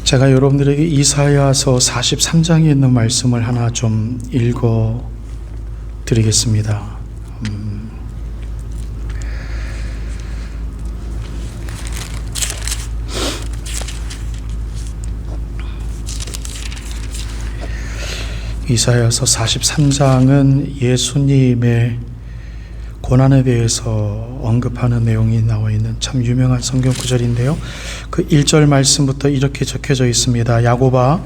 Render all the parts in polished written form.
제가 여러분들에게 이사야서 43장에 있는 말씀을 하나 좀 읽어 드리겠습니다. 이사야서 43장은 예수님의 고난에 대해서 언급하는 내용이 나와 있는 참 유명한 성경 구절인데요. 그 1절 말씀부터 이렇게 적혀져 있습니다. 야곱아,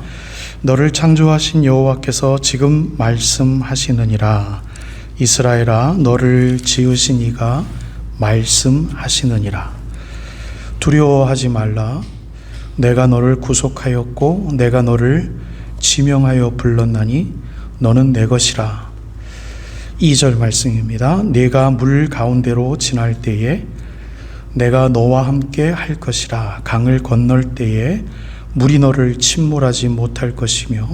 너를 창조하신 여호와께서 지금 말씀하시느니라. 이스라엘아, 너를 지으신 이가 말씀하시느니라. 두려워하지 말라. 내가 너를 구속하였고 내가 너를 지명하여 불렀나니 너는 내 것이라. 2절 말씀입니다. 네가 물 가운데로 지날 때에 내가 너와 함께 할 것이라. 강을 건널 때에 물이 너를 침몰하지 못할 것이며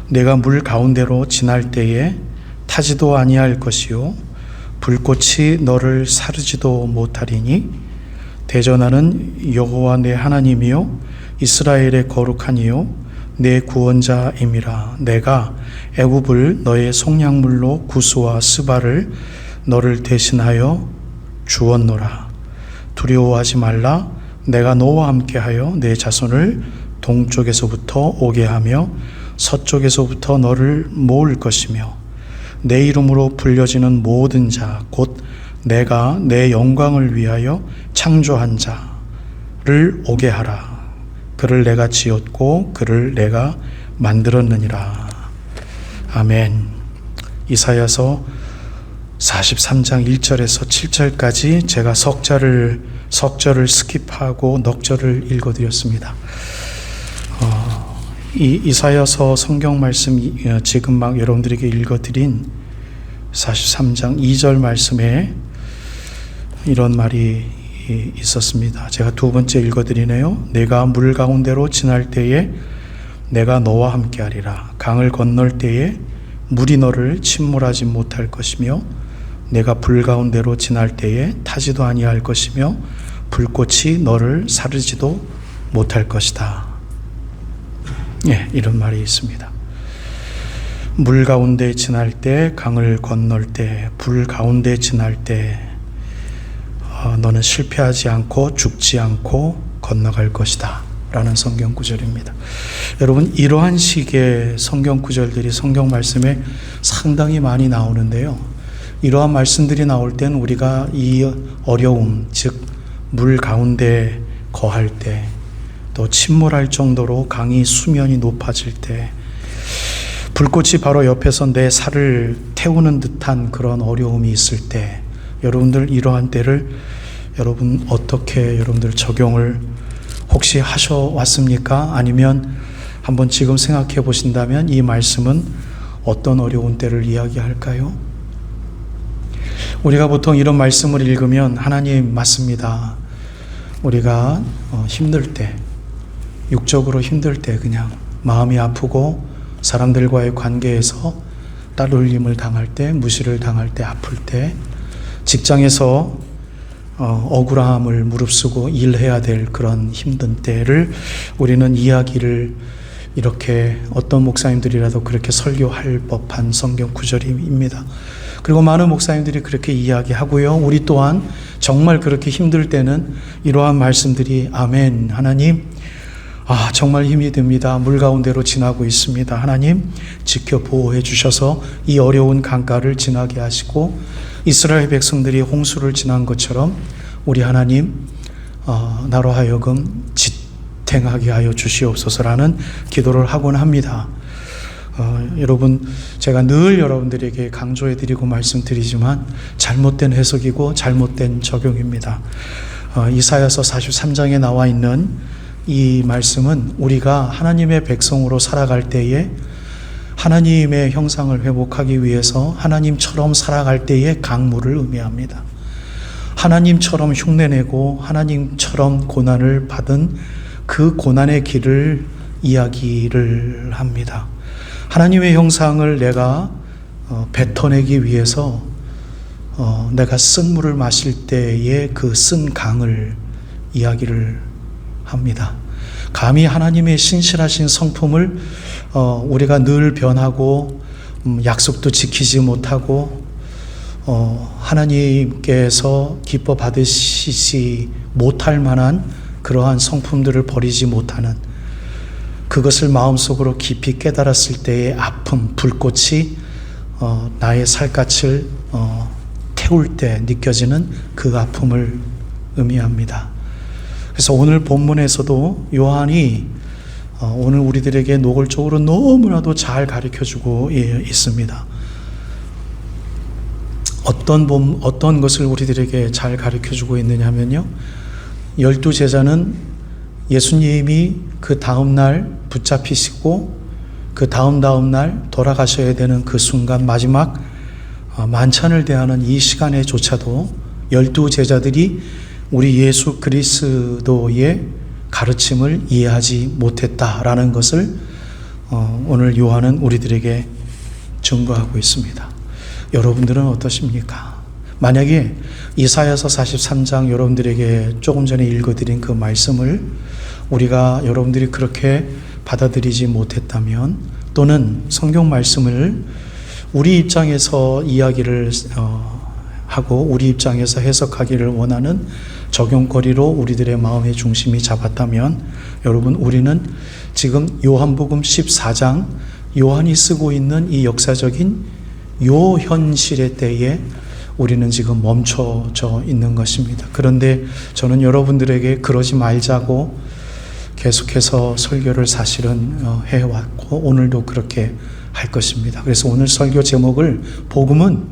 내가 물 가운데로 지날 때에 타지도 아니할 것이요 불꽃이 너를 사르지도 못하리니 대전하는 여호와 내 하나님이요 이스라엘의 거룩한 이요 내 구원자임이라. 내가 애굽을 너의 속량물로 구스와 스바를 너를 대신하여 주었노라. 두려워하지 말라. 내가 너와 함께하여 내 자손을 동쪽에서부터 오게 하며 서쪽에서부터 너를 모을 것이며 내 이름으로 불려지는 모든 자 곧 내가 내 영광을 위하여 창조한 자를 오게 하라. 그를 내가 지었고 그를 내가 만들었느니라. 아멘. 이사야서 43장 1절에서 7절까지 제가 석절을 스킵하고 넉절을 읽어드렸습니다. 이 이사야서 성경 말씀 지금 막 여러분들에게 읽어드린 43장 2절 말씀에 이런 말이 있었습니다. 제가 두 번째 읽어드리네요. 내가 물 가운데로 지날 때에 내가 너와 함께 하리라. 강을 건널 때에 물이 너를 침몰하지 못할 것이며 내가 불 가운데로 지날 때에 타지도 아니할 것이며 불꽃이 너를 사르지도 못할 것이다. 예, 이런 말이 있습니다. 물 가운데 지날 때, 강을 건널 때, 불 가운데 지날 때 너는 실패하지 않고 죽지 않고 건너갈 것이다 라는 성경 구절입니다. 여러분, 이러한 식의 성경 구절들이 성경 말씀에 상당히 많이 나오는데요, 이러한 말씀들이 나올 땐 우리가 이 어려움, 즉 물 가운데 거할 때, 또 침몰할 정도로 강이 수면이 높아질 때, 불꽃이 바로 옆에서 내 살을 태우는 듯한 그런 어려움이 있을 때, 여러분들 이러한 때를 여러분 어떻게 여러분들 적용을 혹시 하셔왔습니까? 아니면 한번 지금 생각해 보신다면 이 말씀은 어떤 어려운 때를 이야기할까요? 우리가 보통 이런 말씀을 읽으면 하나님 맞습니다. 우리가 힘들 때, 육적으로 힘들 때, 그냥 마음이 아프고 사람들과의 관계에서 따돌림을 당할 때, 무시를 당할 때, 아플 때, 직장에서 억울함을 무릅쓰고 일해야 될 그런 힘든 때를 우리는 이야기를 이렇게 어떤 목사님들이라도 그렇게 설교할 법한 성경 구절입니다. 그리고 많은 목사님들이 그렇게 이야기하고요. 우리 또한 정말 그렇게 힘들 때는 이러한 말씀들이 아멘, 하나님 정말 힘이 듭니다. 물 가운데로 지나고 있습니다. 하나님 지켜 보호해 주셔서 이 어려운 강가를 지나게 하시고 이스라엘 백성들이 홍수를 지난 것처럼 우리 하나님 나로 하여금 지탱하게 하여 주시옵소서라는 기도를 하곤 합니다. 여러분, 제가 늘 여러분들에게 강조해드리고 말씀드리지만 잘못된 해석이고 잘못된 적용입니다. 이사야서 43장에 나와 있는 이 말씀은 우리가 하나님의 백성으로 살아갈 때에 하나님의 형상을 회복하기 위해서 하나님처럼 살아갈 때의 강물을 의미합니다. 하나님처럼 흉내내고 하나님처럼 고난을 받은 그 고난의 길을 이야기를 합니다. 하나님의 형상을 내가 뱉어내기 위해서 내가 쓴 물을 마실 때의 그 쓴 강을 이야기를 합니다. 감히 하나님의 신실하신 성품을 우리가 늘 변하고 약속도 지키지 못하고 하나님께서 기뻐 받으시지 못할 만한 그러한 성품들을 버리지 못하는, 그것을 마음속으로 깊이 깨달았을 때의 아픔, 불꽃이 나의 살갗을 태울 때 느껴지는 그 아픔을 의미합니다. 그래서 오늘 본문에서도 요한이 오늘 우리들에게 노골적으로 너무나도 잘 가르쳐주고 있습니다. 어떤 것을 우리들에게 잘 가르쳐주고 있느냐 하면요, 12제자는 예수님이 그 다음날 붙잡히시고 그 다음 날 돌아가셔야 되는 그 순간, 마지막 만찬을 대하는 이 시간에조차도 12제자들이 우리 예수 그리스도의 가르침을 이해하지 못했다라는 것을 오늘 요한은 우리들에게 증거하고 있습니다. 여러분들은 어떠십니까? 만약에 이사야서 43장 여러분들에게 조금 전에 읽어드린 그 말씀을 우리가 여러분들이 그렇게 받아들이지 못했다면, 또는 성경 말씀을 우리 입장에서 이야기를 하고 우리 입장에서 해석하기를 원하는 적용거리로 우리들의 마음의 중심이 잡았다면, 여러분, 우리는 지금 요한복음 14장 요한이 쓰고 있는 이 역사적인 요 현실의 때에 우리는 지금 멈춰져 있는 것입니다. 그런데 저는 여러분들에게 그러지 말자고 계속해서 설교를 사실은 해왔고 오늘도 그렇게 할 것입니다. 그래서 오늘 설교 제목을, 복음은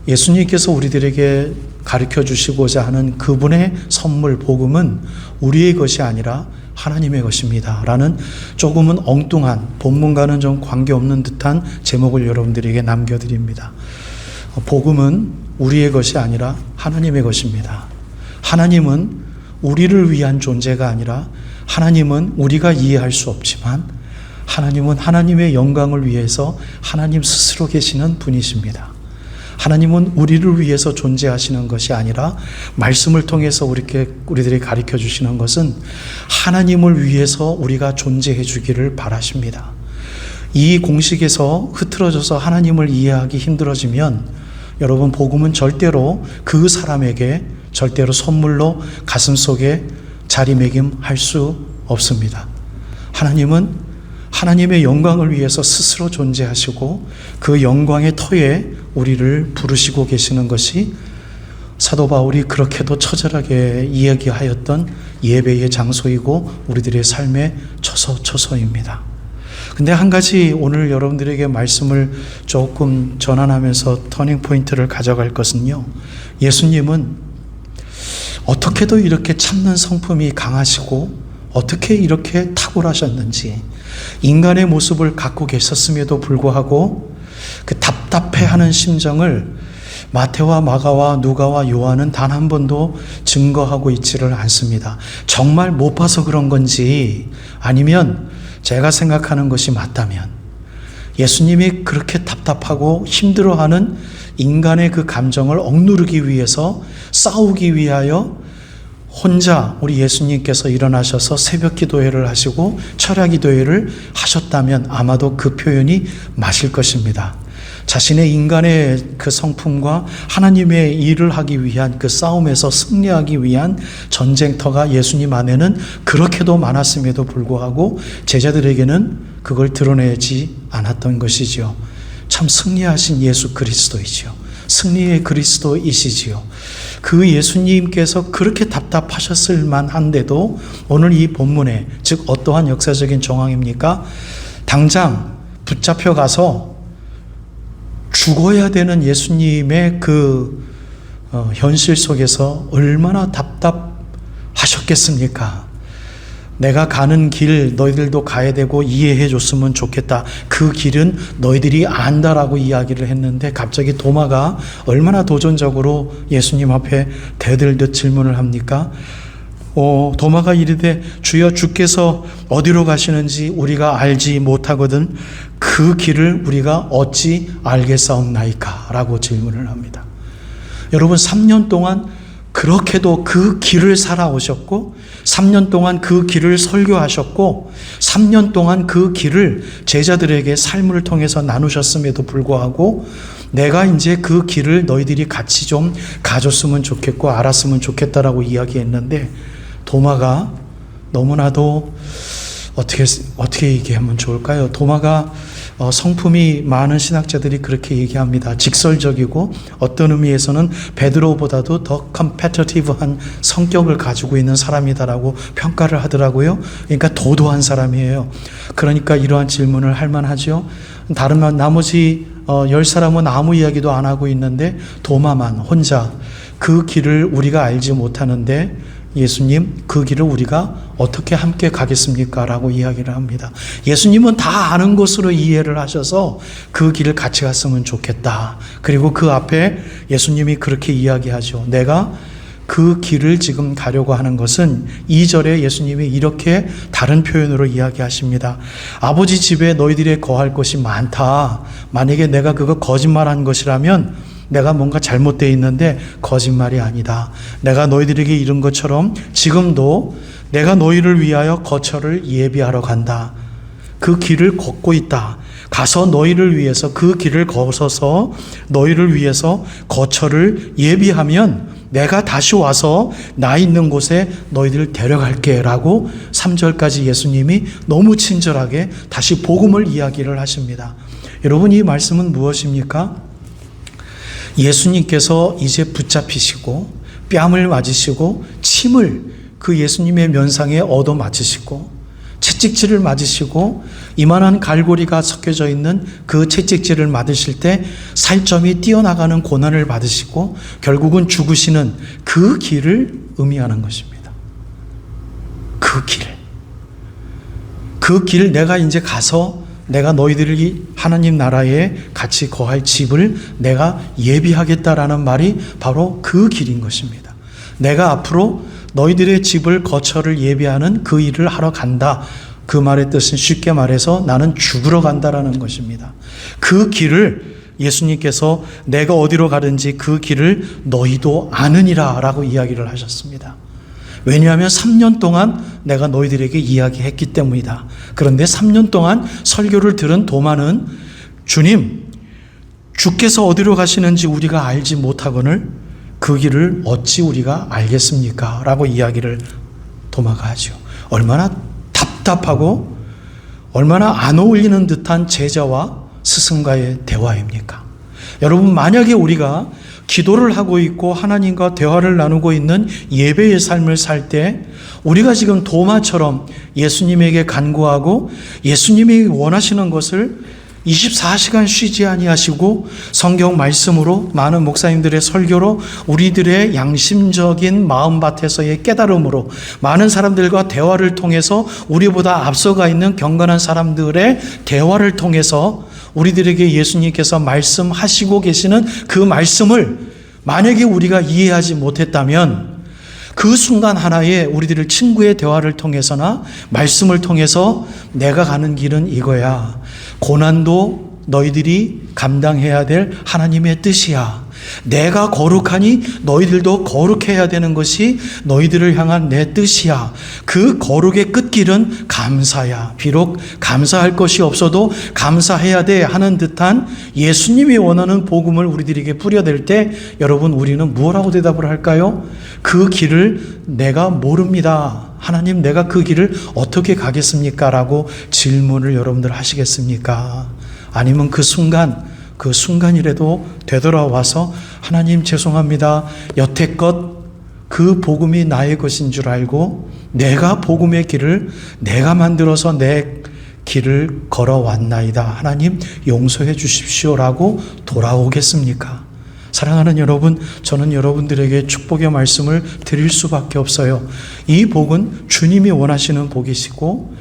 예수님께서 우리들에게 가르쳐 주시고자 하는 그분의 선물, 복음은 우리의 것이 아니라 하나님의 것입니다 라는 조금은 엉뚱한, 본문과는 좀 관계없는 듯한 제목을 여러분들에게 남겨드립니다. 복음은 우리의 것이 아니라 하나님의 것입니다. 하나님은 우리를 위한 존재가 아니라, 하나님은 우리가 이해할 수 없지만 하나님은 하나님의 영광을 위해서 하나님 스스로 계시는 분이십니다. 하나님은 우리를 위해서 존재하시는 것이 아니라 말씀을 통해서 우리들이 가르쳐 주시는 것은 하나님을 위해서 우리가 존재해 주기를 바라십니다. 이 공식에서 흐트러져서 하나님을 이해하기 힘들어지면 여러분, 복음은 절대로 그 사람에게 절대로 선물로 가슴속에 자리매김할 수 없습니다. 하나님은 하나님의 영광을 위해서 스스로 존재하시고 그 영광의 터에 우리를 부르시고 계시는 것이 사도 바울이 그렇게도 처절하게 이야기하였던 예배의 장소이고 우리들의 삶의 처소입니다. 근데 한 가지 오늘 여러분들에게 말씀을 조금 전환하면서 터닝 포인트를 가져갈 것은요, 예수님은 어떻게도 이렇게 참는 성품이 강하시고 어떻게 이렇게 탁월하셨는지, 인간의 모습을 갖고 계셨음에도 불구하고 그 답답해하는 심정을 마태와 마가와 누가와 요한은 단 한 번도 증거하고 있지를 않습니다. 정말 못 봐서 그런 건지, 아니면 제가 생각하는 것이 맞다면, 예수님이 그렇게 답답하고 힘들어하는 인간의 그 감정을 억누르기 위해서, 싸우기 위하여 혼자 우리 예수님께서 일어나셔서 새벽 기도회를 하시고 철야 기도회를 하셨다면 아마도 그 표현이 맞을 것입니다. 자신의 인간의 그 성품과 하나님의 일을 하기 위한 그 싸움에서 승리하기 위한 전쟁터가 예수님 안에는 그렇게도 많았음에도 불구하고 제자들에게는 그걸 드러내지 않았던 것이지요. 참 승리하신 예수 그리스도이지요. 승리의 그리스도이시지요. 그 예수님께서 그렇게 답답하셨을 만한데도 오늘 이 본문에, 즉 어떠한 역사적인 정황입니까? 당장 붙잡혀 가서 죽어야 되는 예수님의 그 현실 속에서 얼마나 답답하셨겠습니까? 내가 가는 길 너희들도 가야 되고 이해해 줬으면 좋겠다. 그 길은 너희들이 안다라고 이야기를 했는데 갑자기 도마가 얼마나 도전적으로 예수님 앞에 대들듯 질문을 합니까? 도마가 이르되 주여, 주께서 어디로 가시는지 우리가 알지 못하거든 그 길을 우리가 어찌 알겠사옵나이까? 라고 질문을 합니다. 여러분, 3년 동안 그렇게도 그 길을 살아오셨고 3년 동안 그 길을 설교하셨고 3년 동안 그 길을 제자들에게 삶을 통해서 나누셨음에도 불구하고 내가 이제 그 길을 너희들이 같이 좀 가졌으면 좋겠고 알았으면 좋겠다라고 이야기했는데 도마가 너무나도 어떻게 얘기하면 좋을까요? 도마가 성품이 많은 신학자들이 그렇게 얘기합니다. 직설적이고 어떤 의미에서는 베드로보다도 더 컴패터티브한 성격을 가지고 있는 사람이다라고 평가를 하더라고요. 그러니까 도도한 사람이에요. 그러니까 이러한 질문을 할 만하죠. 나머지 10사람은 아무 이야기도 안 하고 있는데 도마만 혼자 그 길을 우리가 알지 못하는데 예수님, 그 길을 우리가 어떻게 함께 가겠습니까? 라고 이야기를 합니다. 예수님은 다 아는 것으로 이해를 하셔서 그 길을 같이 갔으면 좋겠다. 그리고 그 앞에 예수님이 그렇게 이야기하죠. 내가 그 길을 지금 가려고 하는 것은 2절에 예수님이 이렇게 다른 표현으로 이야기하십니다. 아버지 집에 너희들이 거할 것이 많다. 만약에 내가 그거 거짓말한 것이라면 내가 뭔가 잘못되어 있는데 거짓말이 아니다. 내가 너희들에게 이른 것처럼 지금도 내가 너희를 위하여 거처를 예비하러 간다. 그 길을 걷고 있다. 가서 너희를 위해서 그 길을 거서서 너희를 위해서 거처를 예비하면 내가 다시 와서 나 있는 곳에 너희들을 데려갈게 라고 3절까지 예수님이 너무 친절하게 다시 복음을 이야기를 하십니다. 여러분, 이 말씀은 무엇입니까? 예수님께서 이제 붙잡히시고 뺨을 맞으시고 침을 그 예수님의 면상에 얻어 맞으시고 채찍질을 맞으시고 이만한 갈고리가 섞여져 있는 그 채찍질을 맞으실 때 살점이 뛰어나가는 고난을 받으시고 결국은 죽으시는 그 길을 의미하는 것입니다. 그 길. 그 길 내가 이제 가서 내가 너희들이 하나님 나라에 같이 거할 집을 내가 예비하겠다라는 말이 바로 그 길인 것입니다. 내가 앞으로 너희들의 집을 거처를 예비하는 그 일을 하러 간다. 그 말의 뜻은 쉽게 말해서 나는 죽으러 간다라는 것입니다. 그 길을 예수님께서 내가 어디로 가든지 그 길을 너희도 아느니라 라고 이야기를 하셨습니다. 왜냐하면 3년 동안 내가 너희들에게 이야기했기 때문이다. 그런데 3년 동안 설교를 들은 도마는 주님, 주께서 어디로 가시는지 우리가 알지 못하거늘 그 길을 어찌 우리가 알겠습니까? 라고 이야기를 도마가 하죠. 얼마나 답답하고 얼마나 안 어울리는 듯한 제자와 스승과의 대화입니까? 여러분, 만약에 우리가 기도를 하고 있고 하나님과 대화를 나누고 있는 예배의 삶을 살 때 우리가 지금 도마처럼 예수님에게 간구하고 예수님이 원하시는 것을 24시간 쉬지 아니하시고 성경 말씀으로 많은 목사님들의 설교로 우리들의 양심적인 마음밭에서의 깨달음으로 많은 사람들과 대화를 통해서 우리보다 앞서가 있는 경건한 사람들의 대화를 통해서 우리들에게 예수님께서 말씀하시고 계시는 그 말씀을 만약에 우리가 이해하지 못했다면 그 순간 하나에 우리들을 친구의 대화를 통해서나 말씀을 통해서 내가 가는 길은 이거야. 고난도 너희들이 감당해야 될 하나님의 뜻이야. 내가 거룩하니 너희들도 거룩해야 되는 것이 너희들을 향한 내 뜻이야. 그 거룩의 끝길은 감사야. 비록 감사할 것이 없어도 감사해야 돼 하는 듯한 예수님이 원하는 복음을 우리들에게 뿌려댈 때 여러분, 우리는 뭐라고 대답을 할까요? 그 길을 내가 모릅니다. 하나님, 내가 그 길을 어떻게 가겠습니까? 라고 질문을 여러분들 하시겠습니까? 아니면 그 순간이라도 되돌아와서 하나님 죄송합니다. 여태껏 그 복음이 나의 것인 줄 알고 내가 복음의 길을 내가 만들어서 내 길을 걸어왔나이다. 하나님 용서해 주십시오라고 돌아오겠습니까? 사랑하는 여러분, 저는 여러분들에게 축복의 말씀을 드릴 수밖에 없어요. 이 복은 주님이 원하시는 복이시고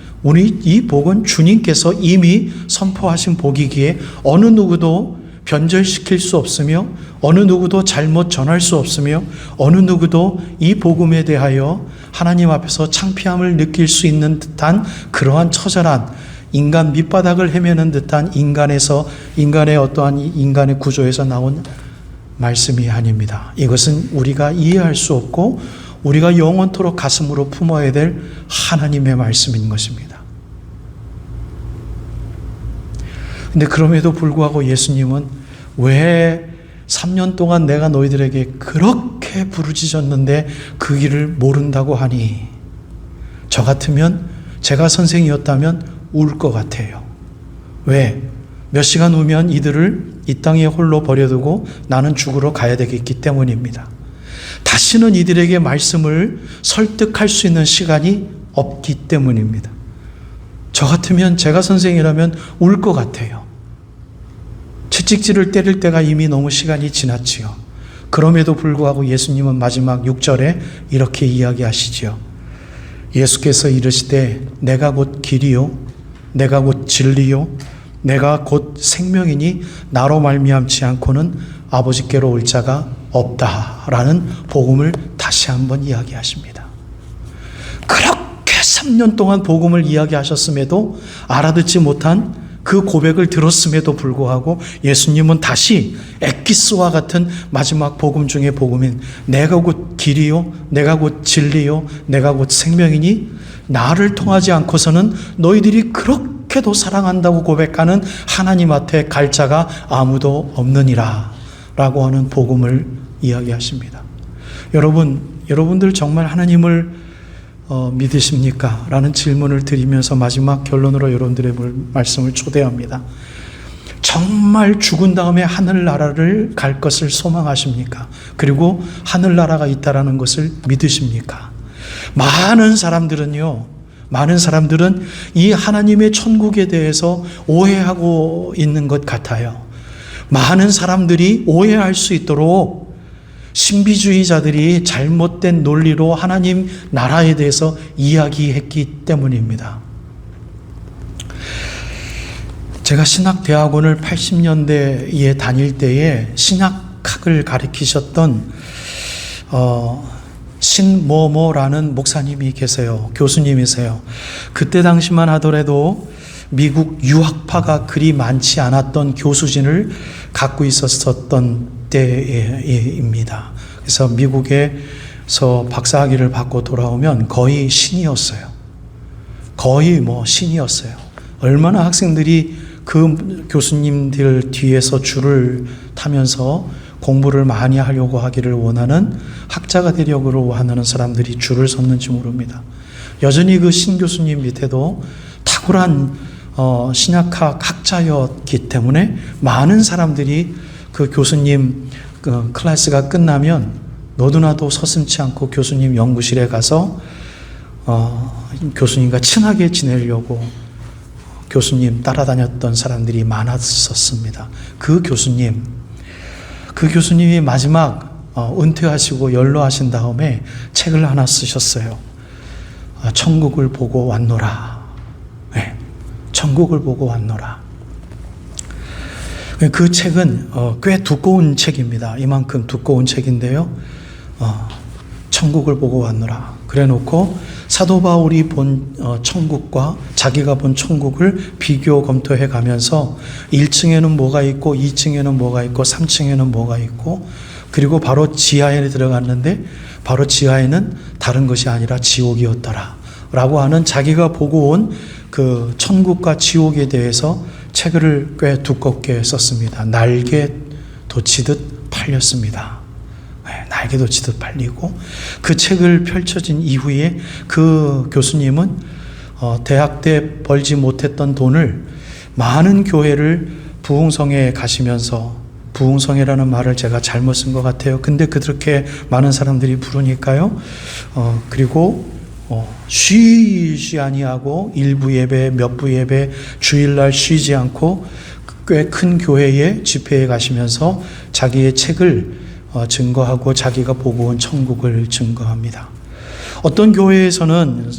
이 복은 주님께서 이미 선포하신 복이기에 어느 누구도 변절시킬 수 없으며 어느 누구도 잘못 전할 수 없으며 어느 누구도 이 복음에 대하여 하나님 앞에서 창피함을 느낄 수 있는 듯한 그러한 처절한 인간 밑바닥을 헤매는 듯한 인간의 어떠한 인간의 구조에서 나온 말씀이 아닙니다. 이것은 우리가 이해할 수 없고 우리가 영원토록 가슴으로 품어야 될 하나님의 말씀인 것입니다. 근데 그럼에도 불구하고 예수님은 왜 3년 동안 내가 너희들에게 그렇게 부르짖었는데 그 길을 모른다고 하니? 저 같으면, 제가 선생이었다면 울 것 같아요. 왜? 몇 시간 후면 이들을 이 땅에 홀로 버려두고 나는 죽으러 가야 되겠기 때문입니다. 다시는 이들에게 말씀을 설득할 수 있는 시간이 없기 때문입니다. 저 같으면, 제가 선생이라면 울 것 같아요. 채찍질을 때릴 때가 이미 너무 시간이 지났지요. 그럼에도 불구하고 예수님은 마지막 6절에 이렇게 이야기하시지요. 예수께서 이르시되 내가 곧 길이요 내가 곧 진리요 내가 곧 생명이니 나로 말미암지 않고는 아버지께로 올 자가 없다라는 복음을 다시 한번 이야기하십니다. 그렇게 3년 동안 복음을 이야기하셨음에도 알아듣지 못한 그 고백을 들었음에도 불구하고 예수님은 다시 엑기스와 같은 마지막 복음 중의 복음인 내가 곧 길이요 내가 곧 진리요 내가 곧 생명이니 나를 통하지 않고서는 너희들이 그렇게도 사랑한다고 고백하는 하나님 앞에 갈 자가 아무도 없느니라 라고 하는 복음을 이야기하십니다. 여러분들 정말 하나님을 믿으십니까? 라는 질문을 드리면서 마지막 결론으로 여러분들의 말씀을 초대합니다. 정말 죽은 다음에 하늘나라를 갈 것을 소망하십니까? 그리고 하늘나라가 있다라는 것을 믿으십니까? 많은 사람들은 이 하나님의 천국에 대해서 오해하고 있는 것 같아요. 많은 사람들이 오해할 수 있도록 신비주의자들이 잘못된 논리로 하나님 나라에 대해서 이야기했기 때문입니다. 제가 신학대학원을 80년대에 다닐 때에 신학학을 가르치셨던 신모모라는 목사님이 계세요. 교수님이세요. 그때 당시만 하더라도 미국 유학파가 그리 많지 않았던 교수진을 갖고 있었던 때입니다. 그래서 미국에서 박사학위를 받고 돌아오면 거의 신이었어요. 신이었어요. 얼마나 학생들이 그 교수님들 뒤에서 줄을 타면서 공부를 많이 하려고 하기를 원하는, 학자가 되려고 하는 사람들이 줄을 섰는지 모릅니다. 여전히 그 신 교수님 밑에도 탁월한 신학학 학자였기 때문에 많은 사람들이 그 교수님 클래스가 끝나면 너도나도 서슴지 않고 교수님 연구실에 가서 교수님과 친하게 지내려고 교수님 따라다녔던 사람들이 많았었습니다. 그 교수님이 마지막 은퇴하시고 연로하신 다음에 책을 하나 쓰셨어요. 천국을 보고 왔노라. 네, 천국을 보고 왔노라. 그 책은 꽤 두꺼운 책입니다. 이만큼 두꺼운 책인데요. 천국을 보고 왔노라. 그래 놓고 사도 바울이 본 천국과 자기가 본 천국을 비교 검토해 가면서 1층에는 뭐가 있고 2층에는 뭐가 있고 3층에는 뭐가 있고, 그리고 바로 지하에 들어갔는데 바로 지하에는 다른 것이 아니라 지옥이었더라 라고 하는 자기가 보고 온 그 천국과 지옥에 대해서 책을 꽤 두껍게 썼습니다. 날개 돋치듯 팔렸습니다. 날개 돋치듯 팔리고, 그 책을 펼쳐진 이후에 그 교수님은 대학 때 벌지 못했던 돈을 많은 교회를 부흥성에 가시면서, 부흥성이라는 말을 제가 잘못 쓴 것 같아요. 근데 그렇게 많은 사람들이 부르니까요. 그리고 쉬지 아니하고 일부 예배, 몇 부 예배, 주일날 쉬지 않고 꽤 큰 교회에 집회에 가시면서 자기의 책을 증거하고 자기가 보고 온 천국을 증거합니다. 어떤 교회에서는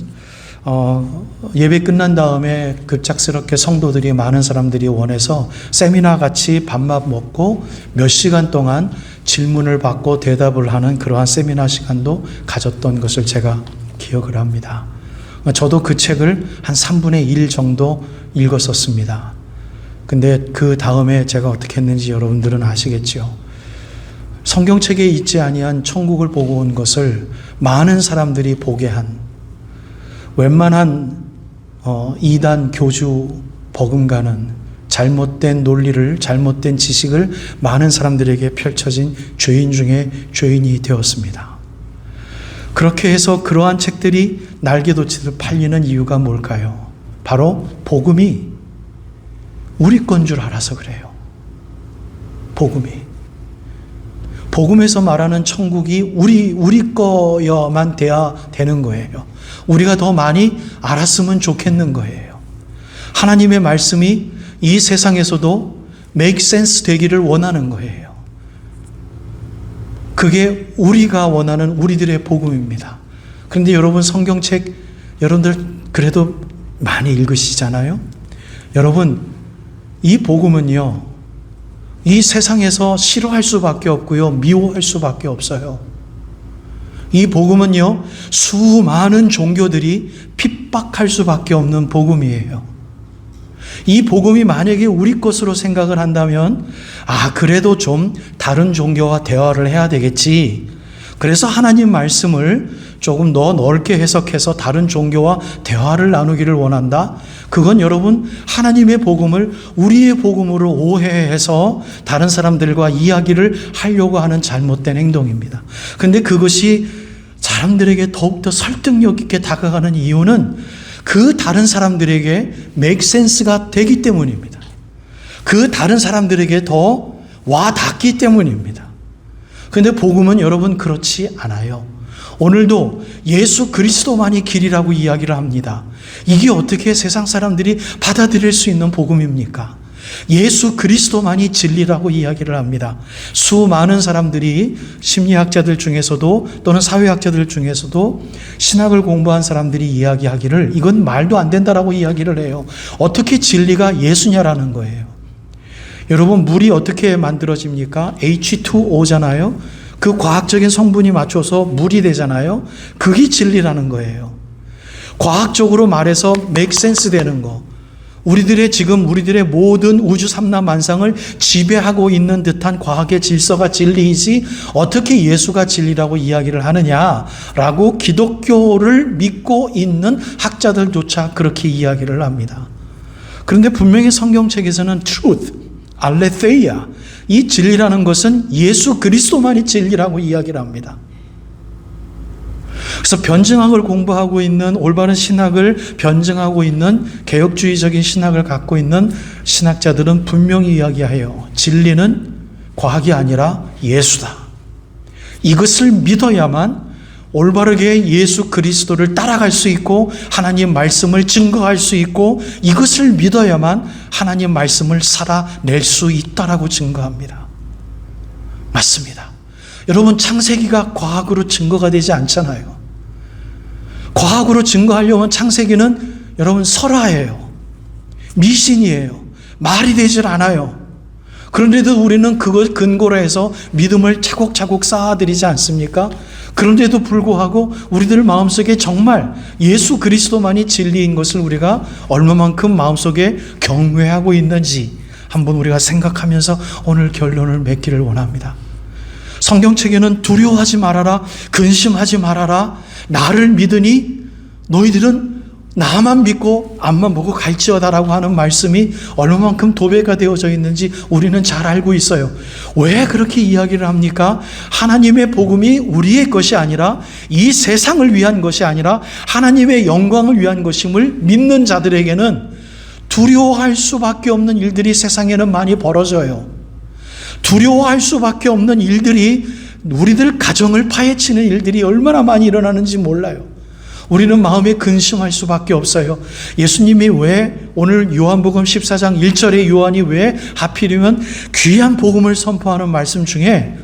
예배 끝난 다음에 급작스럽게 성도들이, 많은 사람들이 원해서 세미나 같이 밥맛 먹고 몇 시간 동안 질문을 받고 대답을 하는 그러한 세미나 시간도 가졌던 것을 제가 기억을 합니다. 저도 그 책을 한 3분의 1 정도 읽었었습니다. 근데 그 다음에 제가 어떻게 했는지 여러분들은 아시겠죠. 성경책에 있지 아니한 천국을 보고 온 것을 많은 사람들이 보게 한 웬만한 이단 교주 버금가는 잘못된 논리를, 잘못된 지식을 많은 사람들에게 펼쳐진 죄인 중에 죄인이 되었습니다. 그렇게 해서 그러한 책들이 날개도치듯 팔리는 이유가 뭘까요? 바로 복음이 우리 건 줄 알아서 그래요. 복음에서 말하는 천국이 우리 거여만 돼야 되는 거예요. 우리가 더 많이 알았으면 좋겠는 거예요. 하나님의 말씀이 이 세상에서도 make sense 되기를 원하는 거예요. 그게 우리가 원하는 우리들의 복음입니다. 그런데 여러분 성경책 여러분들 그래도 많이 읽으시잖아요. 여러분 이 복음은요, 이 세상에서 싫어할 수밖에 없고요, 미워할 수밖에 없어요. 이 복음은요, 수많은 종교들이 핍박할 수밖에 없는 복음이에요. 이 복음이 만약에 우리 것으로 생각을 한다면, 그래도 좀 다른 종교와 대화를 해야 되겠지. 그래서 하나님 말씀을 조금 더 넓게 해석해서 다른 종교와 대화를 나누기를 원한다. 그건 여러분 하나님의 복음을 우리의 복음으로 오해해서 다른 사람들과 이야기를 하려고 하는 잘못된 행동입니다. 그런데 그것이 사람들에게 더욱더 설득력 있게 다가가는 이유는 그 다른 사람들에게 make sense가 되기 때문입니다. 그 다른 사람들에게 더 와닿기 때문입니다. 그런데 복음은 여러분 그렇지 않아요. 오늘도 예수 그리스도만이 길이라고 이야기를 합니다. 이게 어떻게 세상 사람들이 받아들일 수 있는 복음입니까? 예수 그리스도만이 진리라고 이야기를 합니다. 수많은 사람들이 심리학자들 중에서도 또는 사회학자들 중에서도 신학을 공부한 사람들이 이야기하기를 이건 말도 안 된다라고 이야기를 해요. 어떻게 진리가 예수냐라는 거예요. 여러분 물이 어떻게 만들어집니까? H2O잖아요. 그 과학적인 성분이 맞춰서 물이 되잖아요. 그게 진리라는 거예요. 과학적으로 말해서 make sense 되는 거. 우리들의 모든 우주 삼라만상을 지배하고 있는 듯한 과학의 질서가 진리이지 어떻게 예수가 진리라고 이야기를 하느냐라고 기독교를 믿고 있는 학자들조차 그렇게 이야기를 합니다. 그런데 분명히 성경책에서는 truth, 알레theia, 이 진리라는 것은 예수 그리스도만이 진리라고 이야기를 합니다. 그래서 변증학을 공부하고 있는 올바른 신학을 변증하고 있는 개혁주의적인 신학을 갖고 있는 신학자들은 분명히 이야기해요. 진리는 과학이 아니라 예수다. 이것을 믿어야만 올바르게 예수 그리스도를 따라갈 수 있고 하나님 말씀을 증거할 수 있고 이것을 믿어야만 하나님 말씀을 살아낼 수 있다라고 증거합니다. 맞습니다. 여러분 창세기가 과학으로 증거가 되지 않잖아요. 과학으로 증거하려면 창세기는 여러분 설화예요. 미신이에요. 말이 되질 않아요. 그런데도 우리는 그걸 근거로 해서 믿음을 차곡차곡 쌓아드리지 않습니까? 그런데도 불구하고 우리들 마음속에 정말 예수 그리스도만이 진리인 것을 우리가 얼마만큼 마음속에 경외하고 있는지 한번 우리가 생각하면서 오늘 결론을 맺기를 원합니다. 성경책에는 두려워하지 말아라, 근심하지 말아라, 나를 믿으니 너희들은 나만 믿고 앞만 보고 갈지어다라고 하는 말씀이 얼마만큼 도배가 되어져 있는지 우리는 잘 알고 있어요. 왜 그렇게 이야기를 합니까? 하나님의 복음이 우리의 것이 아니라 이 세상을 위한 것이 아니라 하나님의 영광을 위한 것임을 믿는 자들에게는 두려워할 수밖에 없는 일들이 세상에는 많이 벌어져요. 두려워할 수밖에 없는 일들이 우리들 가정을 파헤치는 일들이 얼마나 많이 일어나는지 몰라요. 우리는 마음에 근심할 수밖에 없어요. 예수님이 왜 오늘 요한복음 14장 1절에 요한이 왜 하필이면 귀한 복음을 선포하는 말씀 중에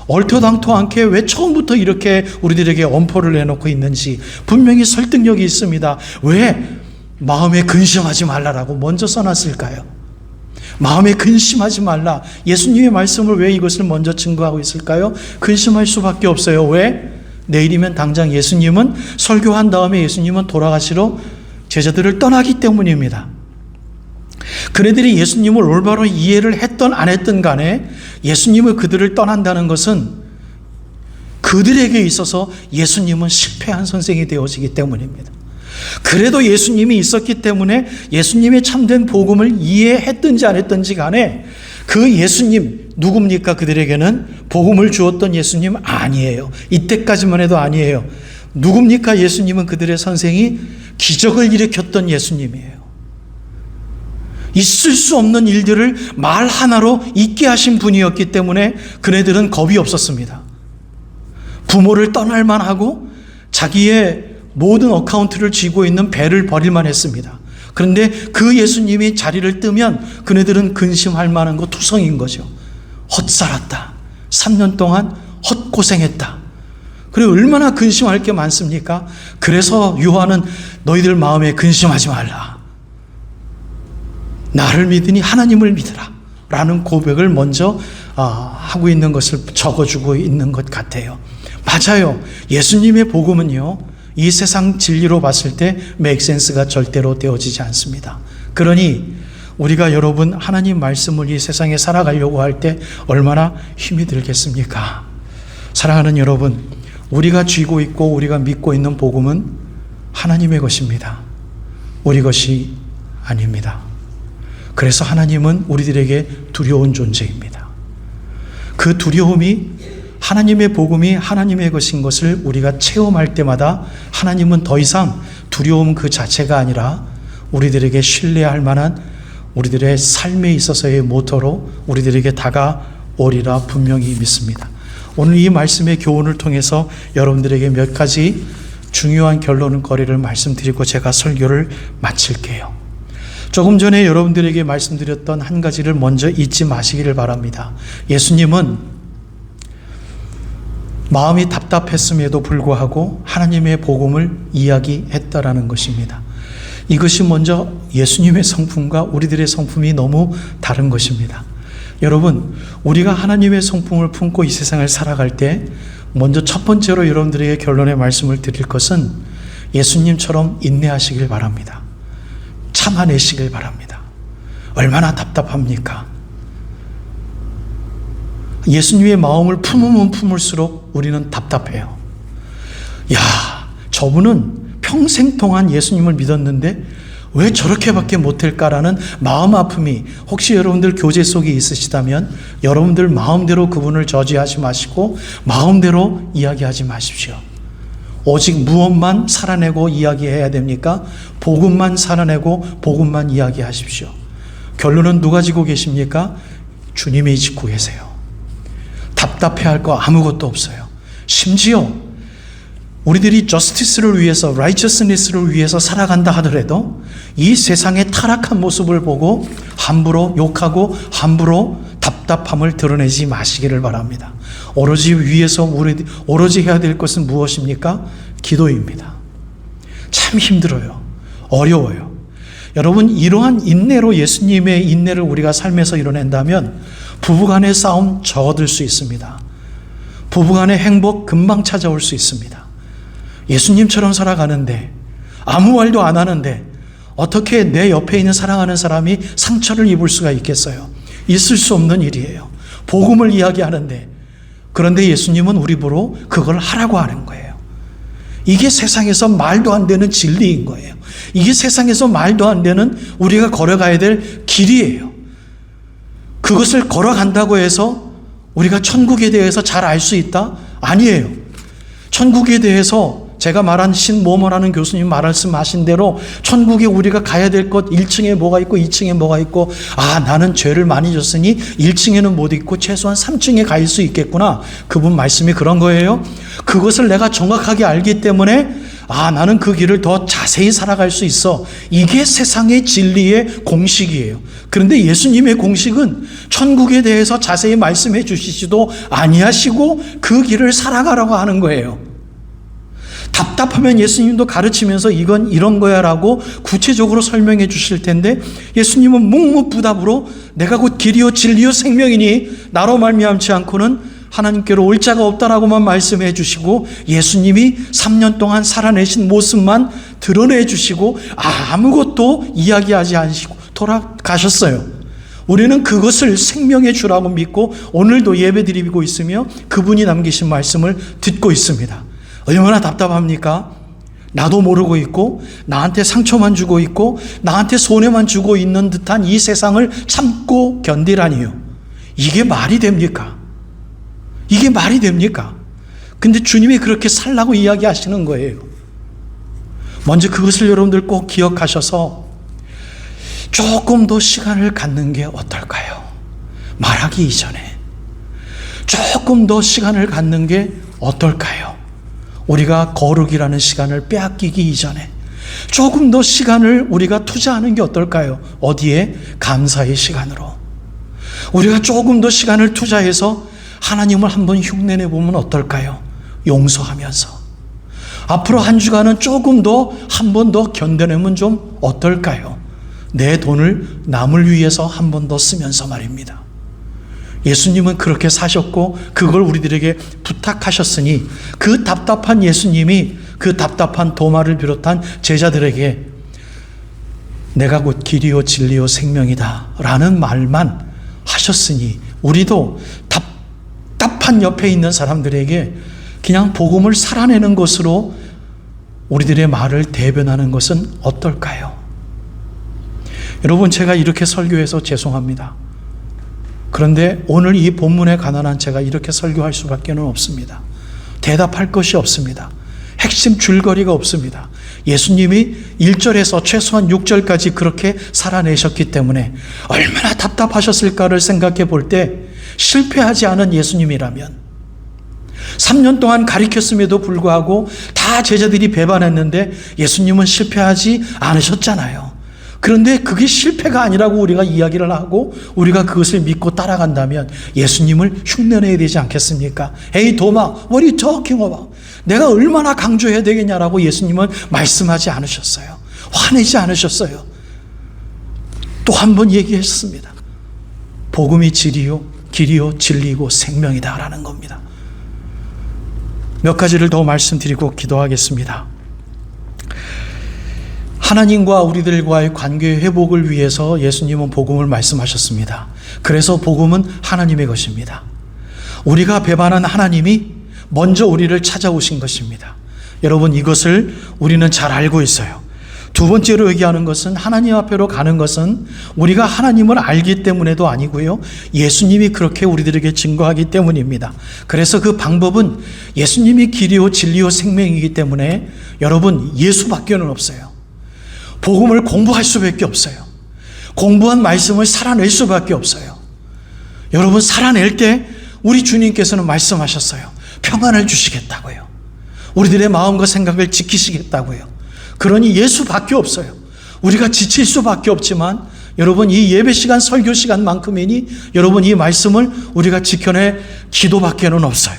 얼토당토 않게 왜 처음부터 이렇게 우리들에게 엄포를 해놓고 있는지 분명히 설득력이 있습니다. 왜 마음에 근심하지 말라라고 먼저 써놨을까요? 마음에 근심하지 말라. 예수님의 말씀을 왜 이것을 먼저 증거하고 있을까요? 근심할 수밖에 없어요. 왜? 내일이면 당장 예수님은 설교한 다음에 예수님은 돌아가시러 제자들을 떠나기 때문입니다. 그네들이 예수님을 올바로 이해를 했던 안 했던 간에 예수님을 그들을 떠난다는 것은 그들에게 있어서 예수님은 실패한 선생이 되어지기 때문입니다. 그래도 예수님이 있었기 때문에 예수님의 참된 복음을 이해했든지 안 했든지 간에 그 예수님 누굽니까? 그들에게는 복음을 주었던 예수님 아니에요. 이때까지만 해도 아니에요. 누굽니까? 예수님은 그들의 선생이 기적을 일으켰던 예수님이에요. 있을 수 없는 일들을 말 하나로 있게 하신 분이었기 때문에 그네들은 겁이 없었습니다. 부모를 떠날 만하고 자기의 모든 어카운트를 쥐고 있는 배를 버릴만 했습니다. 그런데 그 예수님이 자리를 뜨면 그네들은 근심할 만한 거 투성인 거죠. 헛살았다. 3년 동안 헛고생했다. 그리고 얼마나 근심할 게 많습니까? 그래서 요한은 너희들 마음에 근심하지 말라. 나를 믿으니 하나님을 믿으라. 라는 고백을 먼저 하고 있는 것을 적어주고 있는 것 같아요. 맞아요. 예수님의 복음은요, 이 세상 진리로 봤을 때 맥센스가 절대로 되어지지 않습니다. 그러니 우리가 여러분 하나님 말씀을 이 세상에 살아가려고 할 때 얼마나 힘이 들겠습니까? 사랑하는 여러분, 우리가 쥐고 있고 우리가 믿고 있는 복음은 하나님의 것입니다. 우리 것이 아닙니다. 그래서 하나님은 우리들에게 두려운 존재입니다. 그 두려움이 하나님의 복음이 하나님의 것인 것을 우리가 체험할 때마다 하나님은 더 이상 두려움 그 자체가 아니라 우리들에게 신뢰할 만한 우리들의 삶에 있어서의 모토로 우리들에게 다가오리라 분명히 믿습니다. 오늘 이 말씀의 교훈을 통해서 여러분들에게 몇 가지 중요한 결론거리를 말씀드리고 제가 설교를 마칠게요. 조금 전에 여러분들에게 말씀드렸던 한 가지를 먼저 잊지 마시기를 바랍니다. 예수님은 마음이 답답했음에도 불구하고 하나님의 복음을 이야기했다라는 것입니다. 이것이 먼저 예수님의 성품과 우리들의 성품이 너무 다른 것입니다. 여러분, 우리가 하나님의 성품을 품고 이 세상을 살아갈 때 먼저 첫 번째로 여러분들에게 결론의 말씀을 드릴 것은 예수님처럼 인내하시길 바랍니다. 참아내시길 바랍니다. 얼마나 답답합니까? 예수님의 마음을 품으면 품을수록 우리는 답답해요. 야, 저분은 평생 동안 예수님을 믿었는데 왜 저렇게밖에 못할까라는 마음 아픔이 혹시 여러분들 교제 속에 있으시다면 여러분들 마음대로 그분을 저지하지 마시고 마음대로 이야기하지 마십시오. 오직 무엇만 살아내고 이야기해야 됩니까? 복음만 살아내고 복음만 이야기하십시오. 결론은 누가 지고 계십니까? 주님이 짓고 계세요. 답답해할 거 아무것도 없어요. 심지어 우리들이 저스티스를 위해서, 라이처스니스를 위해서 살아간다 하더라도 이 세상의 타락한 모습을 보고 함부로 욕하고 함부로 답답함을 드러내지 마시기를 바랍니다. 오로지 위에서 오로지 해야 될 것은 무엇입니까? 기도입니다. 참 힘들어요. 어려워요. 여러분, 이러한 인내로 예수님의 인내를 우리가 삶에서 이뤄낸다면 부부간의 싸움 접어들 수 있습니다. 부부간의 행복 금방 찾아올 수 있습니다. 예수님처럼 살아가는데 아무 말도 안 하는데 어떻게 내 옆에 있는 사랑하는 사람이 상처를 입을 수가 있겠어요? 있을 수 없는 일이에요. 복음을 이야기하는데 그런데 예수님은 우리 보러 그걸 하라고 하는 거예요. 이게 세상에서 말도 안 되는 진리인 거예요. 이게 세상에서 말도 안 되는 우리가 걸어가야 될 길이에요. 그것을 걸어간다고 해서 우리가 천국에 대해서 잘 알 수 있다? 아니에요. 천국에 대해서 제가 말한 신모모라는 교수님 말씀하신 대로 천국에 우리가 가야 될 것 1층에 뭐가 있고 2층에 뭐가 있고 나는 죄를 많이 졌으니 1층에는 못 있고 최소한 3층에 갈 수 있겠구나. 그분 말씀이 그런 거예요. 그것을 내가 정확하게 알기 때문에 나는 그 길을 더 자세히 살아갈 수 있어. 이게 세상의 진리의 공식이에요. 그런데 예수님의 공식은 천국에 대해서 자세히 말씀해 주시지도 아니하시고 그 길을 살아가라고 하는 거예요. 답답하면 예수님도 가르치면서 이건 이런 거야 라고 구체적으로 설명해 주실 텐데 예수님은 묵묵부답으로 내가 곧 길이요 진리요 생명이니 나로 말미암지 않고는 하나님께로 올 자가 없다라고만 말씀해 주시고 예수님이 3년 동안 살아내신 모습만 드러내 주시고 아무것도 이야기하지 않으시고 돌아가셨어요. 우리는 그것을 생명의 주라고 믿고 오늘도 예배드리고 있으며 그분이 남기신 말씀을 듣고 있습니다. 얼마나 답답합니까? 나도 모르고 있고 나한테 상처만 주고 있고 나한테 손해만 주고 있는 듯한 이 세상을 참고 견디라니요. 이게 말이 됩니까? 이게 말이 됩니까? 근데 주님이 그렇게 살라고 이야기하시는 거예요. 먼저 그것을 여러분들 꼭 기억하셔서 조금 더 시간을 갖는 게 어떨까요? 말하기 이전에 조금 더 시간을 갖는 게 어떨까요? 우리가 거룩이라는 시간을 빼앗기기 이전에 조금 더 시간을 우리가 투자하는 게 어떨까요? 어디에? 감사의 시간으로. 우리가 조금 더 시간을 투자해서 하나님을 한번 흉내내 보면 어떨까요? 용서하면서. 앞으로 한 주간은 조금 더 한 번 더 견뎌내면 좀 어떨까요? 내 돈을 남을 위해서 한 번 더 쓰면서 말입니다. 예수님은 그렇게 사셨고 그걸 우리들에게 부탁하셨으니 그 답답한 예수님이 그 답답한 도마를 비롯한 제자들에게 내가 곧 길이요 진리요 생명이다 라는 말만 하셨으니 우리도 답답한 옆에 있는 사람들에게 그냥 복음을 살아내는 것으로 우리들의 말을 대변하는 것은 어떨까요? 여러분, 제가 이렇게 설교해서 죄송합니다. 그런데 오늘 이 본문에 관한 제가 이렇게 설교할 수밖에 없습니다. 대답할 것이 없습니다. 핵심 줄거리가 없습니다. 예수님이 1절에서 최소한 6절까지 그렇게 살아내셨기 때문에 얼마나 답답하셨을까를 생각해 볼 때 실패하지 않은 예수님이라면 3년 동안 가르쳤음에도 불구하고 다 제자들이 배반했는데 예수님은 실패하지 않으셨잖아요. 그런데 그게 실패가 아니라고 우리가 이야기를 하고 우리가 그것을 믿고 따라간다면 예수님을 흉내내야 되지 않겠습니까? 에이 도마, what are you talking about? 내가 얼마나 강조해야 되겠냐라고 예수님은 말씀하지 않으셨어요. 화내지 않으셨어요. 또 한 번 얘기했습니다. 복음이 길이요 진리고 생명이다라는 겁니다. 몇 가지를 더 말씀드리고 기도하겠습니다. 하나님과 우리들과의 관계의 회복을 위해서 예수님은 복음을 말씀하셨습니다. 그래서 복음은 하나님의 것입니다. 우리가 배반한 하나님이 먼저 우리를 찾아오신 것입니다. 여러분, 이것을 우리는 잘 알고 있어요. 두 번째로 얘기하는 것은 하나님 앞에로 가는 것은 우리가 하나님을 알기 때문에도 아니고요. 예수님이 그렇게 우리들에게 증거하기 때문입니다. 그래서 그 방법은 예수님이 길이요 진리요 생명이기 때문에 여러분, 예수밖에는 없어요. 복음을 공부할 수밖에 없어요. 공부한 말씀을 살아낼 수밖에 없어요. 여러분, 살아낼 때 우리 주님께서는 말씀하셨어요. 평안을 주시겠다고요. 우리들의 마음과 생각을 지키시겠다고요. 그러니 예수밖에 없어요. 우리가 지칠 수밖에 없지만 여러분, 이 예배 시간, 설교 시간만큼이니 여러분, 이 말씀을 우리가 지켜낼 기도밖에는 없어요.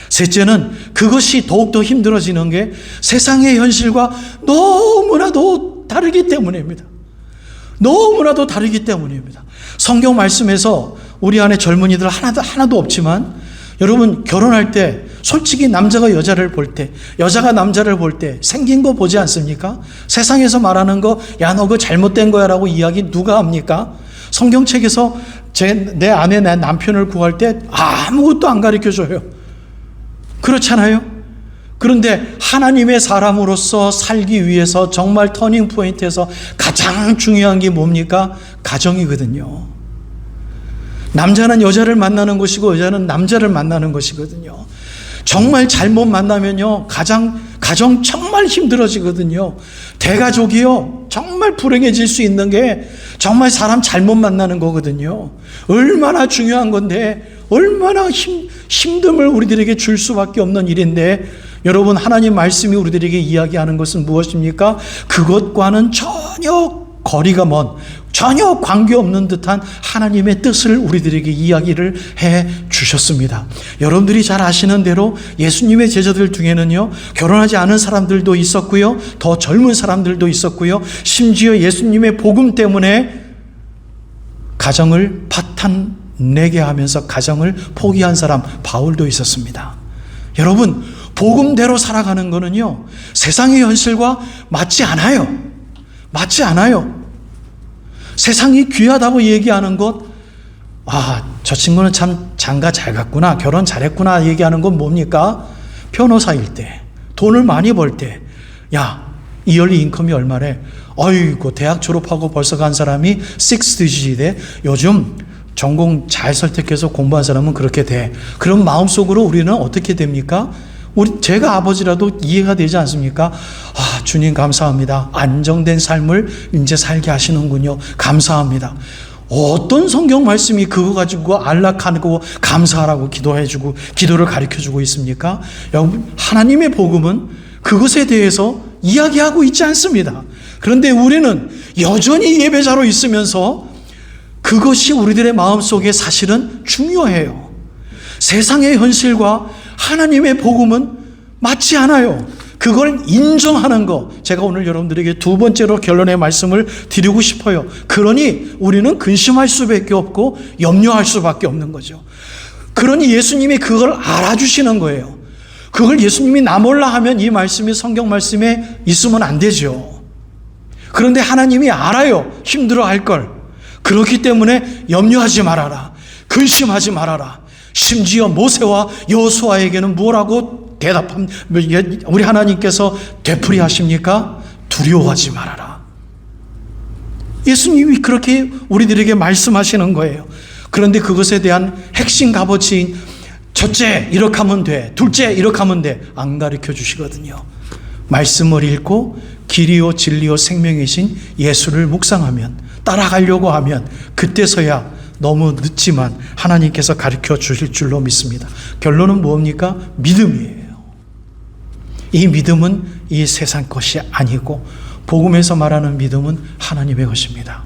셋째는 그것이 더욱더 힘들어지는 게 세상의 현실과 너무나도 다르기 때문입니다. 너무나도 다르기 때문입니다. 성경 말씀에서 우리 안에 젊은이들 하나도 없지만 여러분, 결혼할 때 솔직히 남자가 여자를 볼 때, 여자가 남자를 볼 때 생긴 거 보지 않습니까? 세상에서 말하는 거, 야, 너 그거 잘못된 거야 라고 이야기 누가 합니까? 성경책에서 내 아내, 내 남편을 구할 때 아무것도 안 가르쳐줘요. 그렇잖아요? 그런데 하나님의 사람으로서 살기 위해서 정말 터닝 포인트에서 가장 중요한 게 뭡니까? 가정이거든요. 남자는 여자를 만나는 것이고 여자는 남자를 만나는 것이거든요. 정말 잘못 만나면요, 가정 정말 힘들어지거든요. 대가족이요, 정말 불행해질 수 있는 게 정말 사람 잘못 만나는 거거든요. 얼마나 중요한 건데, 얼마나 힘듦을 우리들에게 줄 수밖에 없는 일인데, 여러분, 하나님 말씀이 우리들에게 이야기하는 것은 무엇입니까? 그것과는 전혀 거리가 먼, 전혀 관계없는 듯한 하나님의 뜻을 우리들에게 이야기를 해 주셨습니다. 여러분들이 잘 아시는 대로 예수님의 제자들 중에는요, 결혼하지 않은 사람들도 있었고요, 더 젊은 사람들도 있었고요, 심지어 예수님의 복음 때문에 가정을 파탄내게 하면서 가정을 포기한 사람 바울도 있었습니다. 여러분, 복음대로 살아가는 거는요, 세상의 현실과 맞지 않아요. 맞지 않아요. 세상이 귀하다고 얘기하는 것, 저 친구는 참 장가 잘 갔구나, 결혼 잘했구나 얘기하는 건 뭡니까? 변호사일 때, 돈을 많이 벌 때, 이얼리 인컴이 얼마래? 어이구, 대학 졸업하고 벌써 간 사람이 6digit에 요즘 전공 잘 선택해서 공부한 사람은 그렇게 돼. 그런 마음속으로 우리는 어떻게 됩니까? 제가 아버지라도 이해가 되지 않습니까? 주님 감사합니다. 안정된 삶을 이제 살게 하시는군요. 감사합니다. 어떤 성경 말씀이 그거 가지고 안락하고 감사하라고 기도해주고 기도를 가르쳐주고 있습니까? 여러분, 하나님의 복음은 그것에 대해서 이야기하고 있지 않습니다. 그런데 우리는 여전히 예배자로 있으면서 그것이 우리들의 마음속에 사실은 중요해요. 세상의 현실과 하나님의 복음은 맞지 않아요. 그걸 인정하는 것, 제가 오늘 여러분들에게 두 번째로 결론의 말씀을 드리고 싶어요. 그러니 우리는 근심할 수밖에 없고 염려할 수밖에 없는 거죠. 그러니 예수님이 그걸 알아주시는 거예요. 그걸 예수님이 나 몰라 하면 이 말씀이 성경 말씀에 있으면 안 되죠. 그런데 하나님이 알아요. 힘들어할 걸. 그렇기 때문에 염려하지 말아라. 근심하지 말아라. 심지어 모세와 여호수아에게는 뭐라고 우리 하나님께서 되풀이하십니까? 두려워하지 말아라. 예수님이 그렇게 우리들에게 말씀하시는 거예요. 그런데 그것에 대한 핵심 값어치인 첫째 이렇게 하면 돼, 둘째 이렇게 하면 돼, 안 가르쳐 주시거든요. 말씀을 읽고 길이요 진리요 생명이신 예수를 묵상하면, 따라가려고 하면 그때서야 너무 늦지만 하나님께서 가르쳐 주실 줄로 믿습니다. 결론은 뭡니까? 믿음이에요. 이 믿음은 이 세상 것이 아니고 복음에서 말하는 믿음은 하나님의 것입니다.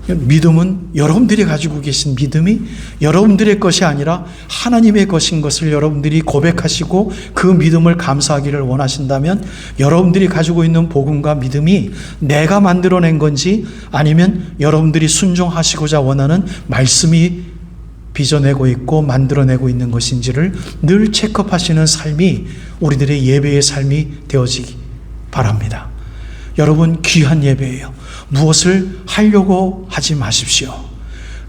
믿음은 여러분들이 가지고 계신 믿음이 여러분들의 것이 아니라 하나님의 것인 것을 여러분들이 고백하시고 그 믿음을 감사하기를 원하신다면, 여러분들이 가지고 있는 복음과 믿음이 내가 만들어낸 건지 아니면 여러분들이 순종하시고자 원하는 말씀이 빚어내고 있고 만들어내고 있는 것인지를 늘 체크하시는 삶이 우리들의 예배의 삶이 되어지기 바랍니다. 여러분, 귀한 예배예요. 무엇을 하려고 하지 마십시오.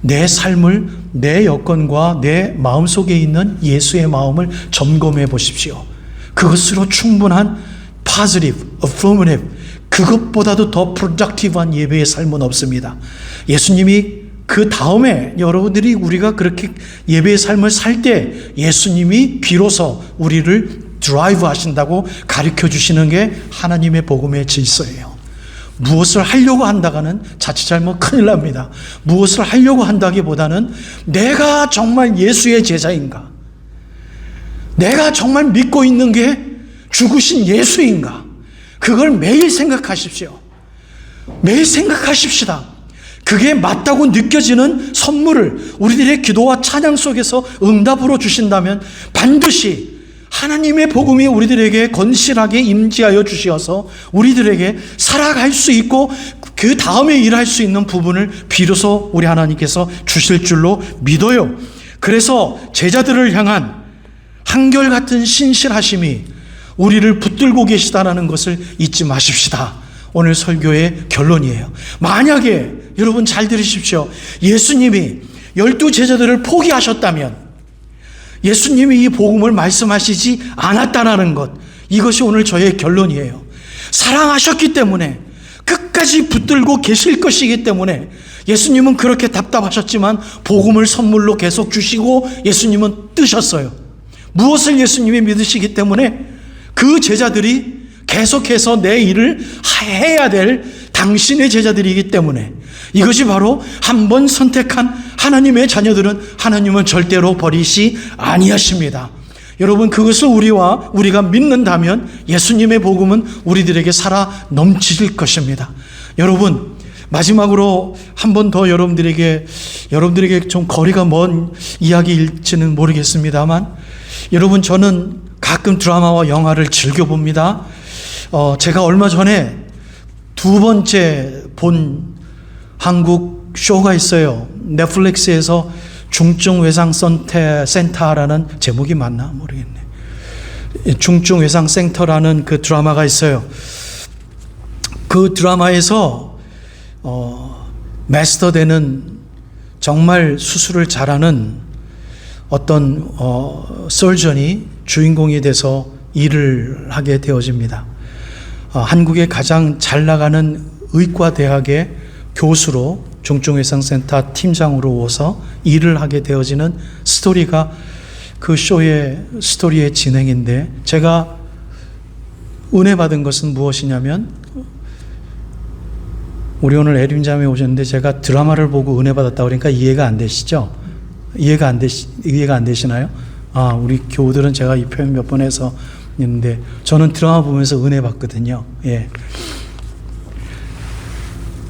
내 삶을, 내 여건과 내 마음속에 있는 예수의 마음을 점검해 보십시오. 그것으로 충분한 positive, affirmative, 그것보다도 더 productive한 예배의 삶은 없습니다. 예수님이 그 다음에 여러분들이 우리가 그렇게 예배의 삶을 살 때 예수님이 비로소 우리를 드라이브 하신다고 가르쳐 주시는 게 하나님의 복음의 질서예요. 무엇을 하려고 한다가는 자칫 잘못 큰일 납니다. 무엇을 하려고 한다기보다는 내가 정말 예수의 제자인가? 내가 정말 믿고 있는 게 죽으신 예수인가? 그걸 매일 생각하십시오. 매일 생각하십시다. 그게 맞다고 느껴지는 선물을 우리들의 기도와 찬양 속에서 응답으로 주신다면 반드시 하나님의 복음이 우리들에게 건실하게 임재하여 주시어서 우리들에게 살아갈 수 있고 그 다음에 일할 수 있는 부분을 비로소 우리 하나님께서 주실 줄로 믿어요. 그래서 제자들을 향한 한결같은 신실하심이 우리를 붙들고 계시다는 것을 잊지 마십시다. 오늘 설교의 결론이에요. 만약에 여러분 잘 들으십시오. 예수님이 12 제자들을 포기하셨다면, 예수님이 이 복음을 말씀하시지 않았다는 것, 이것이 오늘 저의 결론이에요. 사랑하셨기 때문에 끝까지 붙들고 계실 것이기 때문에 예수님은 그렇게 답답하셨지만 복음을 선물로 계속 주시고 예수님은 뜨셨어요. 무엇을 예수님이 믿으시기 때문에 그 제자들이 계속해서 내 일을 해야 될 당신의 제자들이기 때문에, 이것이 바로 한 번 선택한 하나님의 자녀들은 하나님은 절대로 버리시 아니하십니다. 여러분, 그것을 우리가 믿는다면 예수님의 복음은 우리들에게 살아 넘칠 것입니다. 여러분, 마지막으로 한 번 더 여러분들에게 좀 거리가 먼 이야기일지는 모르겠습니다만, 여러분, 저는 가끔 드라마와 영화를 즐겨봅니다. 제가 얼마 전에 두 번째 본 한국 쇼가 있어요. 넷플릭스에서 중증외상센터라는, 제목이 맞나 모르겠네. 중증외상센터라는 그 드라마가 있어요. 그 드라마에서 마스터 되는, 정말 수술을 잘하는 어떤 설전이 주인공이 돼서 일을 하게 되어집니다. 한국의 가장 잘 나가는 의과대학의 교수로 중증외상센터 팀장으로 오서 일을 하게 되어지는 스토리가 그 스토리의 진행인데, 제가 은혜 받은 것은 무엇이냐면, 우리 오늘 에림잠에 오셨는데 제가 드라마를 보고 은혜 받았다 그러니까 이해가 안 되시죠? 이해가 안 되시나요? 우리 교우들은 제가 이 표현 몇 번 해서 있는데, 저는 드라마 보면서 은혜 받거든요. 예.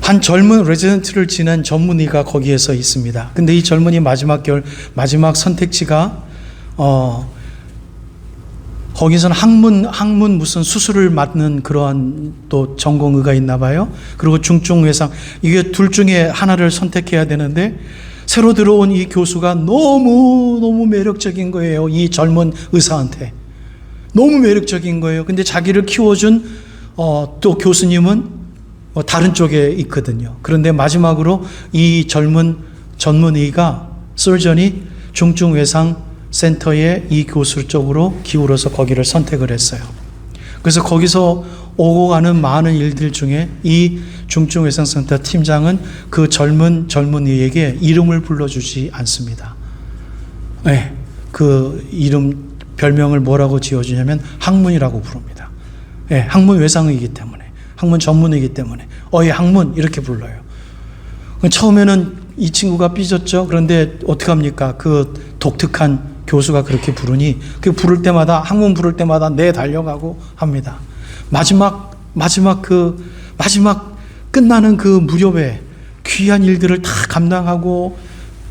한 젊은 레지던트를 지낸 전문의가 거기에서 있습니다. 근데 이 젊은이 마지막 선택지가 거기서는 학문 무슨 수술을 맡는 그러한 또 전공의가 있나 봐요. 그리고 중증외상, 이게 둘 중에 하나를 선택해야 되는데, 새로 들어온 이 교수가 너무 매력적인 거예요. 이 젊은 의사한테 너무 매력적인 거예요. 근데 자기를 키워준 또 교수님은 다른 쪽에 있거든요. 그런데 마지막으로 이 젊은 전문의가, 설전이 중증외상 센터의 이 교수 쪽으로 기울어서 거기를 선택을 했어요. 그래서 거기서 오고 가는 많은 일들 중에 이 중증외상센터 팀장은 그 젊은이에게 이름을 불러주지 않습니다. 네, 그 별명을 뭐라고 지어주냐면 학문이라고 부릅니다. 네, 학문 외상이기 때문에, 학문 전문이기 때문에 학문 이렇게 불러요. 처음에는 이 친구가 삐졌죠. 그런데 어떡합니까? 그 독특한 교수가 그렇게 부르니, 그 부를 때마다, 학문 부를 때마다 달려가고 합니다. 마지막 끝나는 그 무렵에 귀한 일들을 다 감당하고,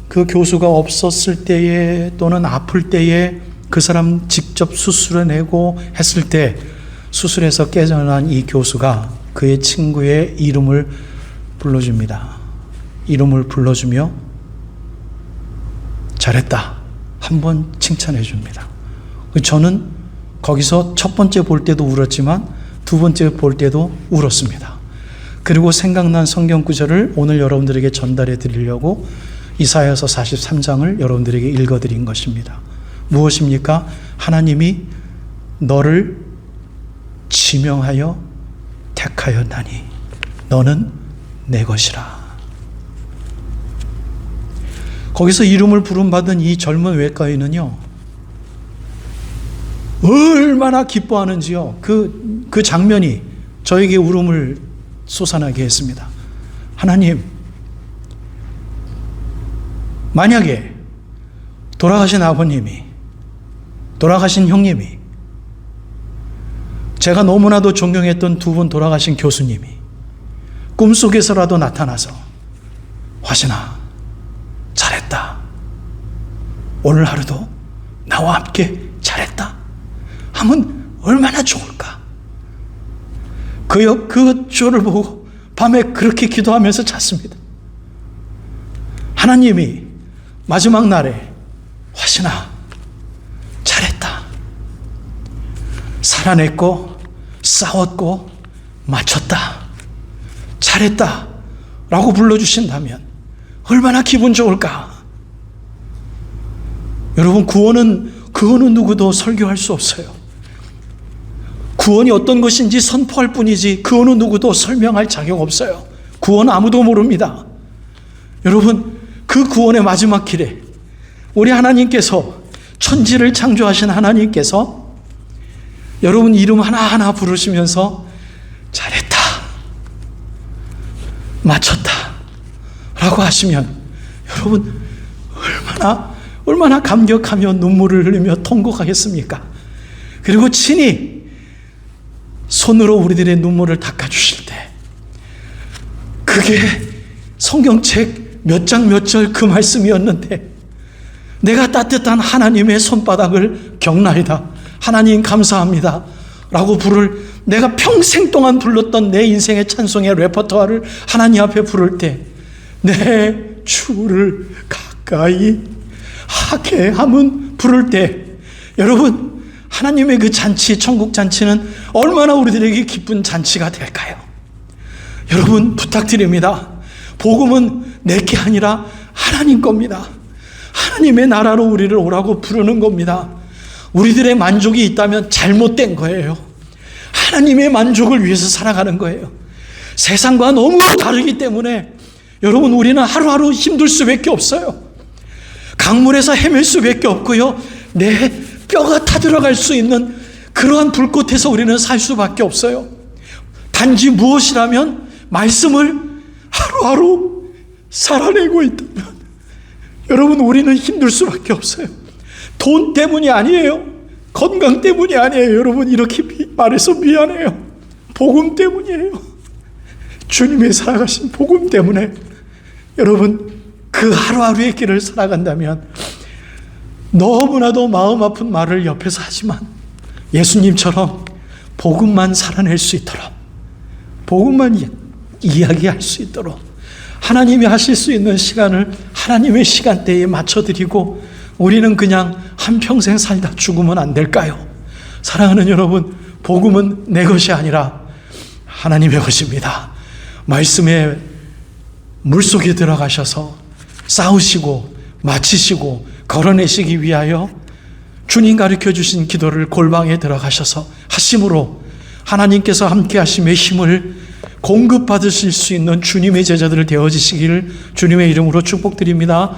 그 교수가 없었을 때에 또는 아플 때에 그 사람 직접 수술해내고 했을 때, 수술에서 깨어난 이 교수가 그의 친구의 이름을 불러줍니다. 이름을 불러주며 잘했다 한번 칭찬해 줍니다. 저는 거기서 첫 번째 볼 때도 울었지만 두 번째 볼 때도 울었습니다. 그리고 생각난 성경 구절을 오늘 여러분들에게 전달해 드리려고 이사야서 43장을 여러분들에게 읽어 드린 것입니다. 무엇입니까? 하나님이 너를 지명하여 택하였나니 너는 내 것이라. 거기서 이름을 부름받은 이 젊은 외과인은요, 얼마나 기뻐하는지요. 그 장면이 저에게 울음을 솟아나게 했습니다. 하나님, 만약에 돌아가신 아버님이, 돌아가신 형님이, 제가 너무나도 존경했던 두 분 돌아가신 교수님이 꿈속에서라도 나타나서, 화신아 잘했다, 오늘 하루도 나와 함께 잘했다 하면 얼마나 좋을까. 그 쇼를 보고 밤에 그렇게 기도하면서 잤습니다. 하나님이 마지막 날에 화신아 잘했다, 살아냈고 싸웠고 맞췄다, 잘했다 라고 불러주신다면 얼마나 기분 좋을까. 여러분, 그거는 누구도 설교할 수 없어요. 구원이 어떤 것인지 선포할 뿐이지 그거는 누구도 설명할 자격 없어요. 구원 아무도 모릅니다. 여러분, 그 구원의 마지막 길에 우리 하나님께서, 천지를 창조하신 하나님께서 여러분 이름 하나하나 부르시면서 잘했다, 맞췄다 라고 하시면 여러분 얼마나 감격하며 눈물을 흘리며 통곡하겠습니까? 그리고 친히 손으로 우리들의 눈물을 닦아주실 때, 그게 성경책 몇 장 몇 절 그 말씀이었는데, 내가 따뜻한 하나님의 손바닥을 경나이다, 하나님 감사합니다 라고 내가 평생 동안 불렀던 내 인생의 찬송의 레퍼토아를 하나님 앞에 부를 때, 내 주를 가까이 하게 함은 부를 때, 여러분 하나님의 그 잔치, 천국 잔치는 얼마나 우리들에게 기쁜 잔치가 될까요? 여러분 부탁드립니다. 복음은 내게 아니라 하나님 겁니다. 하나님의 나라로 우리를 오라고 부르는 겁니다. 우리들의 만족이 있다면 잘못된 거예요. 하나님의 만족을 위해서 살아가는 거예요. 세상과 너무 다르기 때문에 여러분, 우리는 하루하루 힘들 수밖에 없어요. 강물에서 헤맬 수밖에 없고요. 내 뼈가 타들어갈 수 있는 그러한 불꽃에서 우리는 살 수밖에 없어요. 단지 무엇이라면 말씀을 하루하루 살아내고 있다면 여러분, 우리는 힘들 수밖에 없어요. 돈 때문이 아니에요. 건강 때문이 아니에요. 여러분, 이렇게 말해서 미안해요. 복음 때문이에요. 주님의 살아가신 복음 때문에 여러분, 그 하루하루의 길을 살아간다면 너무나도 마음 아픈 말을 옆에서 하지만 예수님처럼 복음만 살아낼 수 있도록, 복음만 이야기할 수 있도록 하나님이 하실 수 있는 시간을 하나님의 시간대에 맞춰드리고 우리는 그냥 한평생 살다 죽으면 안 될까요? 사랑하는 여러분, 복음은 내 것이 아니라 하나님의 것입니다. 말씀의 물속에 들어가셔서 싸우시고 마치시고 걸어내시기 위하여 주님 가르쳐 주신 기도를 골방에 들어가셔서 하심으로 하나님께서 함께 하심의 힘을 공급받으실 수 있는 주님의 제자들 되어지시기를 주님의 이름으로 축복드립니다.